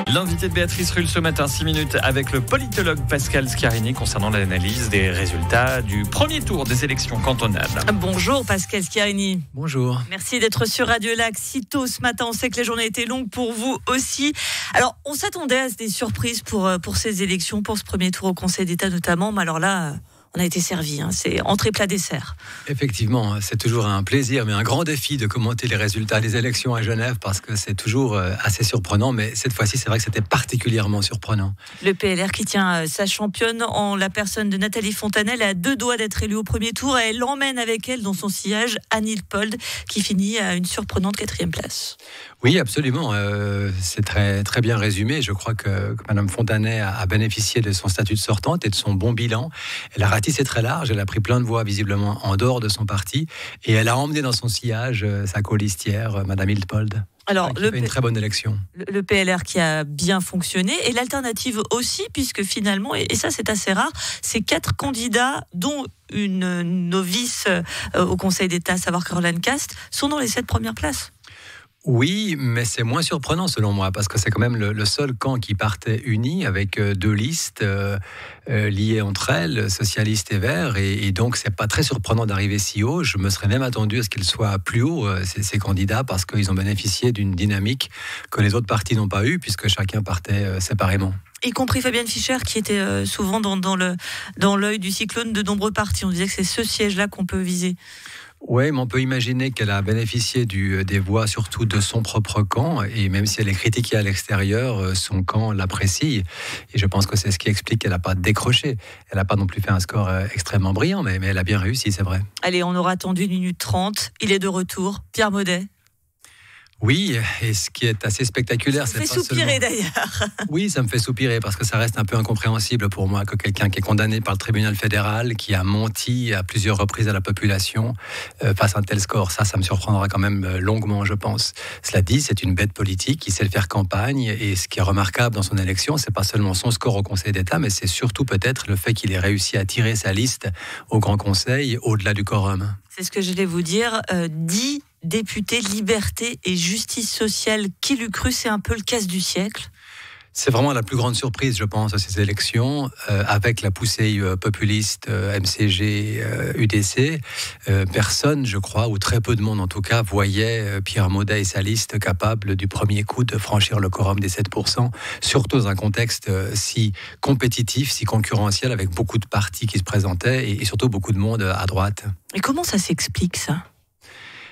L'invité de Béatrice Rulle ce matin, 6 minutes, avec le politologue Pascal Schiarini concernant l'analyse des résultats du premier tour des élections cantonales. Bonjour Pascal Schiarini. Bonjour. Merci d'être sur Radio Lac si tôt ce matin. On sait que les journées étaient longues pour vous aussi. Alors, on s'attendait à des surprises pour ces élections, pour ce premier tour au Conseil d'État notamment. Mais alors là, on a été servi. C'est entrée plat dessert. Effectivement, c'est toujours un plaisir, mais un grand défi de commenter les résultats des élections à Genève parce que c'est toujours assez surprenant. Mais cette fois-ci, c'est vrai que c'était particulièrement surprenant. Le PLR qui tient sa championne en la personne de Nathalie Fontanelle à 2 doigts d'être élue au premier tour. Elle emmène avec elle dans son sillage Anne Hiltpold qui finit à une surprenante 4e place. Oui, absolument. C'est très, très bien résumé. Je crois que Mme Fontanet a bénéficié de son statut de sortante et de son bon bilan. Elle a ratissé très large. Elle a pris plein de voix visiblement en dehors de son parti. Et elle a emmené dans son sillage sa colistière, Mme Hiltpold. Alors, qui fait une très bonne élection. Le PLR qui a bien fonctionné et l'alternative aussi, puisque finalement, et ça c'est assez rare, ces 4 candidats, dont une novice au Conseil d'État, à savoir Caroline Cast, sont dans les 7 premières places. Oui, mais c'est moins surprenant selon moi, parce que c'est quand même le seul camp qui partait uni avec 2 listes liées entre elles, socialistes et verts, et donc c'est pas très surprenant d'arriver si haut. Je me serais même attendu à ce qu'ils soient plus hauts, ces candidats, parce qu'ils ont bénéficié d'une dynamique que les autres partis n'ont pas eue, puisque chacun partait séparément. Y compris Fabienne Fischer, qui était souvent dans l'œil du cyclone de nombreux partis. On disait que c'est ce siège-là qu'on peut viser. Oui, mais on peut imaginer qu'elle a bénéficié des voix surtout de son propre camp, et même si elle est critiquée à l'extérieur, son camp l'apprécie. Et je pense que c'est ce qui explique qu'elle n'a pas décroché. Elle n'a pas non plus fait un score extrêmement brillant, mais elle a bien réussi, c'est vrai. Allez, on aura attendu 1 minute 30. Il est de retour. Pierre Maudet. Oui, et ce qui est assez spectaculaire, c'est pas seulement... Ça me fait soupirer d'ailleurs. Oui, ça me fait soupirer parce que ça reste un peu incompréhensible pour moi que quelqu'un qui est condamné par le tribunal fédéral, qui a menti à plusieurs reprises à la population, fasse un tel score. Ça me surprendra quand même longuement, je pense. Cela dit, c'est une bête politique qui sait faire campagne, et ce qui est remarquable dans son élection, c'est pas seulement son score au Conseil d'État, mais c'est surtout peut-être le fait qu'il ait réussi à tirer sa liste au Grand Conseil au-delà du quorum. C'est ce que je vais vous dire. 10 députés liberté et justice sociale, qui l'eût cru, c'est un peu le casse du siècle. C'est vraiment la plus grande surprise, je pense, à ces élections, avec la poussée populiste MCG, UDC. Personne, je crois, ou très peu de monde en tout cas, voyait Pierre Maudet et sa liste capable du premier coup de franchir le quorum des 7%, surtout dans un contexte si compétitif, si concurrentiel, avec beaucoup de partis qui se présentaient et surtout beaucoup de monde à droite. Et comment ça s'explique, ça ?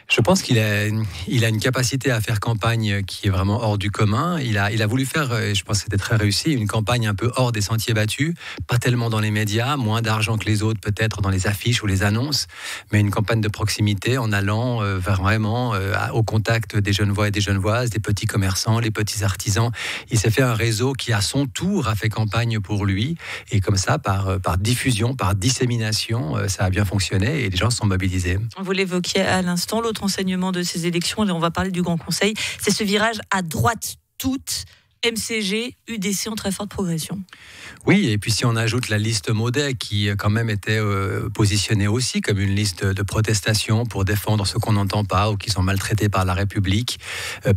Je pense qu'il a une capacité à faire campagne qui est vraiment hors du commun. Il a voulu faire, et je pense que c'était très réussi, une campagne un peu hors des sentiers battus, pas tellement dans les médias, moins d'argent que les autres peut-être dans les affiches ou les annonces, mais une campagne de proximité en allant vraiment au contact des Genevois et des Genevoises, des petits commerçants, les petits artisans. Il s'est fait un réseau qui à son tour a fait campagne pour lui, et comme ça, par diffusion, par dissémination, ça a bien fonctionné et les gens se sont mobilisés. Vous l'évoquiez à l'instant, l'autre enseignement de ces élections, et on va parler du Grand Conseil, c'est ce virage à droite toute, MCG, UDC en très forte progression. Oui, et puis si on ajoute la liste Maudet, qui quand même était positionnée aussi comme une liste de protestation pour défendre ceux qu'on n'entend pas ou qui sont maltraités par la République,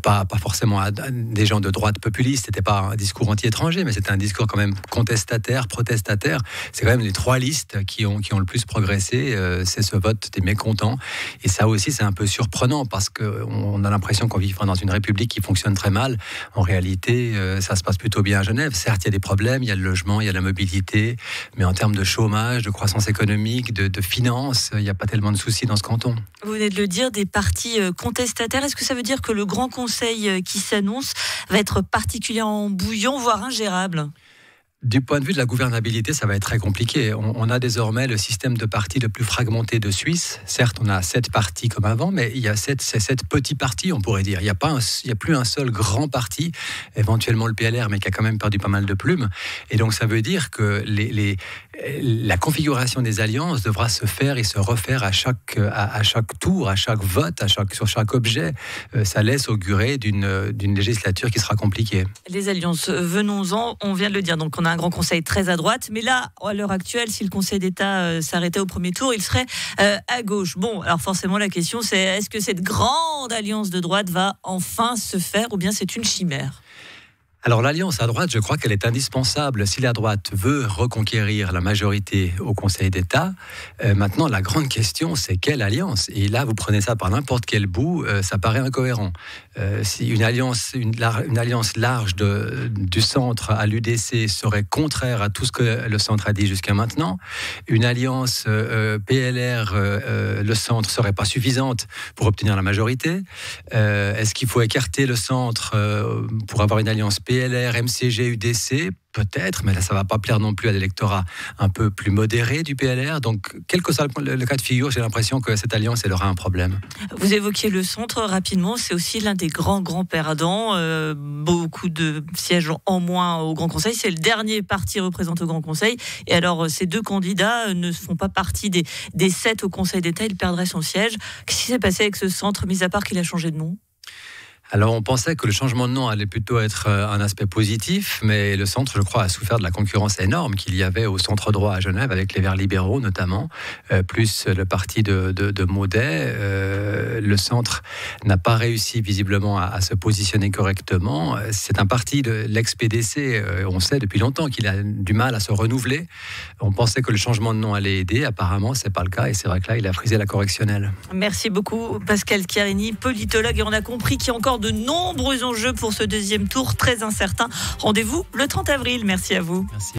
pas forcément des gens de droite populistes, c'était pas un discours anti-étranger, mais c'était un discours quand même contestataire, protestataire. C'est quand même les 3 listes qui ont le plus progressé, c'est ce vote des mécontents. Et ça aussi, c'est un peu surprenant parce qu'on a l'impression qu'on vit dans une République qui fonctionne très mal. En réalité, ça se passe plutôt bien à Genève. Certes, il y a des problèmes, il y a le logement, il y a la mobilité, mais en termes de chômage, de croissance économique, de finances, il n'y a pas tellement de soucis dans ce canton. Vous venez de le dire, des partis contestataires. Est-ce que ça veut dire que le Grand Conseil qui s'annonce va être particulièrement bouillant, voire ingérable ? Du point de vue de la gouvernabilité, ça va être très compliqué. On a désormais le système de partis le plus fragmenté de Suisse. Certes, on a 7 partis comme avant, mais il y a 7 petits partis, on pourrait dire. Il n'y a plus un seul grand parti, éventuellement le PLR, mais qui a quand même perdu pas mal de plumes. Et donc, ça veut dire que La configuration des alliances devra se faire et se refaire à chaque tour, à chaque vote, sur chaque objet. Ça laisse augurer d'une législature qui sera compliquée. Les alliances, venons-en, on vient de le dire. Donc on a un grand conseil très à droite, mais là, à l'heure actuelle, si le Conseil d'État s'arrêtait au premier tour, il serait à gauche. Bon, alors forcément la question c'est, est-ce que cette grande alliance de droite va enfin se faire ou bien c'est une chimère ? Alors l'alliance à droite, je crois qu'elle est indispensable si la droite veut reconquérir la majorité au Conseil d'État. Maintenant, la grande question, c'est quelle alliance ? Et là, vous prenez ça par n'importe quel bout, ça paraît incohérent. Si une alliance large du centre à l'UDC serait contraire à tout ce que le centre a dit jusqu'à maintenant, une alliance PLR, le centre, serait pas suffisante pour obtenir la majorité. Est-ce qu'il faut écarter le centre pour avoir une alliance PLR, MCG, UDC, peut-être, mais là, ça ne va pas plaire non plus à l'électorat un peu plus modéré du PLR. Donc, quel que soit le cas de figure, j'ai l'impression que cette alliance, elle aura un problème. Vous évoquiez le centre rapidement, c'est aussi l'un des grands perdants. Beaucoup de sièges en moins au Grand Conseil. C'est le dernier parti représenté au Grand Conseil. Et alors, ces deux candidats ne font pas partie des 7 au Conseil d'État. Il perdrait son siège. Qu'est-ce qui s'est passé avec ce centre, mis à part qu'il a changé de nom ? Alors, on pensait que le changement de nom allait plutôt être un aspect positif, mais le centre, je crois, a souffert de la concurrence énorme qu'il y avait au centre droit à Genève, avec les Verts libéraux notamment, plus le parti de Maudet. Le centre n'a pas réussi visiblement à se positionner correctement. C'est un parti de l'ex-PDC, on sait depuis longtemps qu'il a du mal à se renouveler. On pensait que le changement de nom allait aider, apparemment, c'est pas le cas, et c'est vrai que là, il a frisé la correctionnelle. Merci beaucoup, Pascal Chiarini, politologue, et on a compris qu'il y a encore de nombreux enjeux pour ce deuxième tour très incertain. Rendez-vous le 30 avril. Merci à vous. Merci.